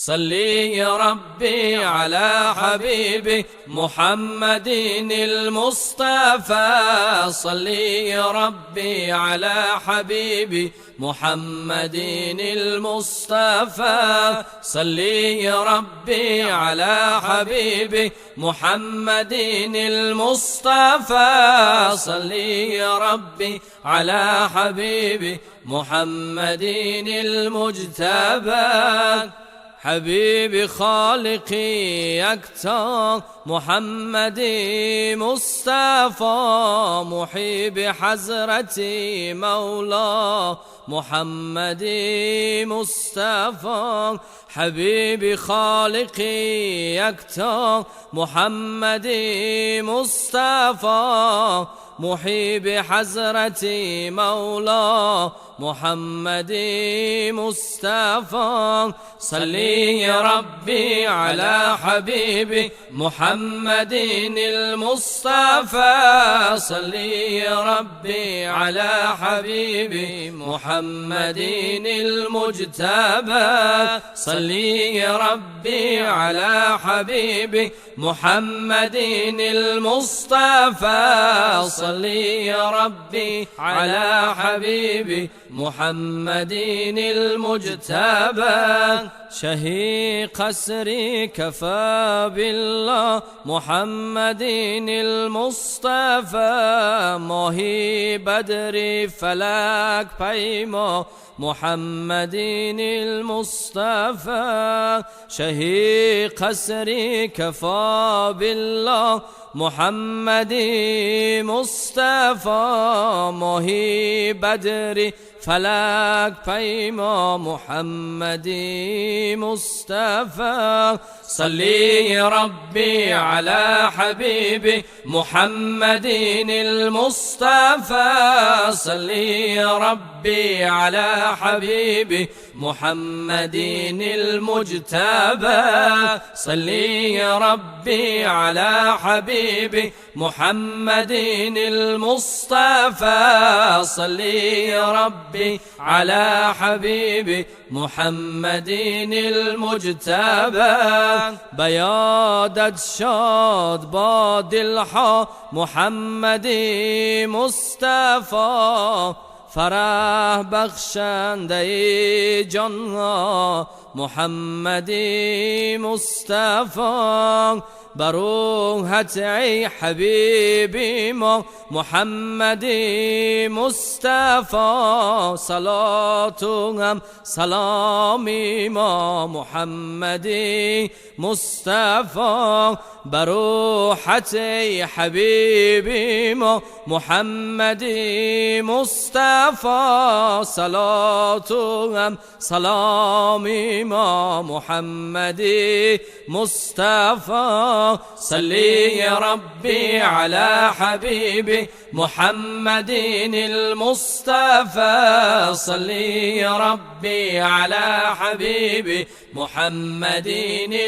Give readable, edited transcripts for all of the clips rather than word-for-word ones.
صلي يا ربي على حبيبي محمد المصطفى. صلي يا ربي على حبيبي محمد المصطفى. صلي يا ربي على حبيبي محمد المصطفى. صلي يا ربي على حبيبي محمد المجتبى. حبيبي خالقي أكتر محمد مصطفى. محب حضرتي مولى محمد مصطفى. حبيبي خالقي أكتر محمد مصطفى. محب حضرتي مولى محمد مصطفى. صلي يا ربي على حبيبي محمد المصطفى. صلي يا ربي على حبيبي محمد المجتبى. صلي يا ربي على حبيبي محمد المصطفى. صلي يا ربي على حبيبي محمد المجتبى. شهي قسري كفى بالله محمد المصطفى. ماهي بدري فلك پیما محمد المصطفى. شهي قسري كفى بالله محمد مصطفى. ماهي بدري فلك پیما محمد مصطفى. صلي يا ربي على حبيبي محمد المصطفى. صلي يا ربي على حبيبي محمد المجتبى. صلي يا ربي على حبيبي محمد المصطفى. صلي يا ربي على حبيبي محمد المجتبى. بیادت شاد با دلها محمد مصطفى. فرح بخشنده جانها محمد مصطفى. بروحت ای حبیبی ما محمد مصطفى. صلات هم سلامی ما محمد مصطفى. بروحت ای حبیبی ما محمد مصطفى. صلات هم سلامی ما محمد مصطفى. صلي يا ربي على حبيبي محمد المصطفى. صلي يا ربي على حبيبي محمد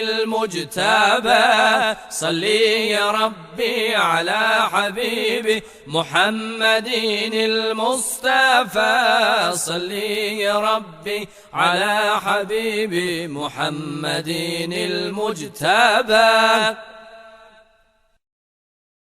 المجتبى. صلي يا ربي على حبيبي محمد المصطفى. صلي يا ربي على حبيبي محمد المجتبى.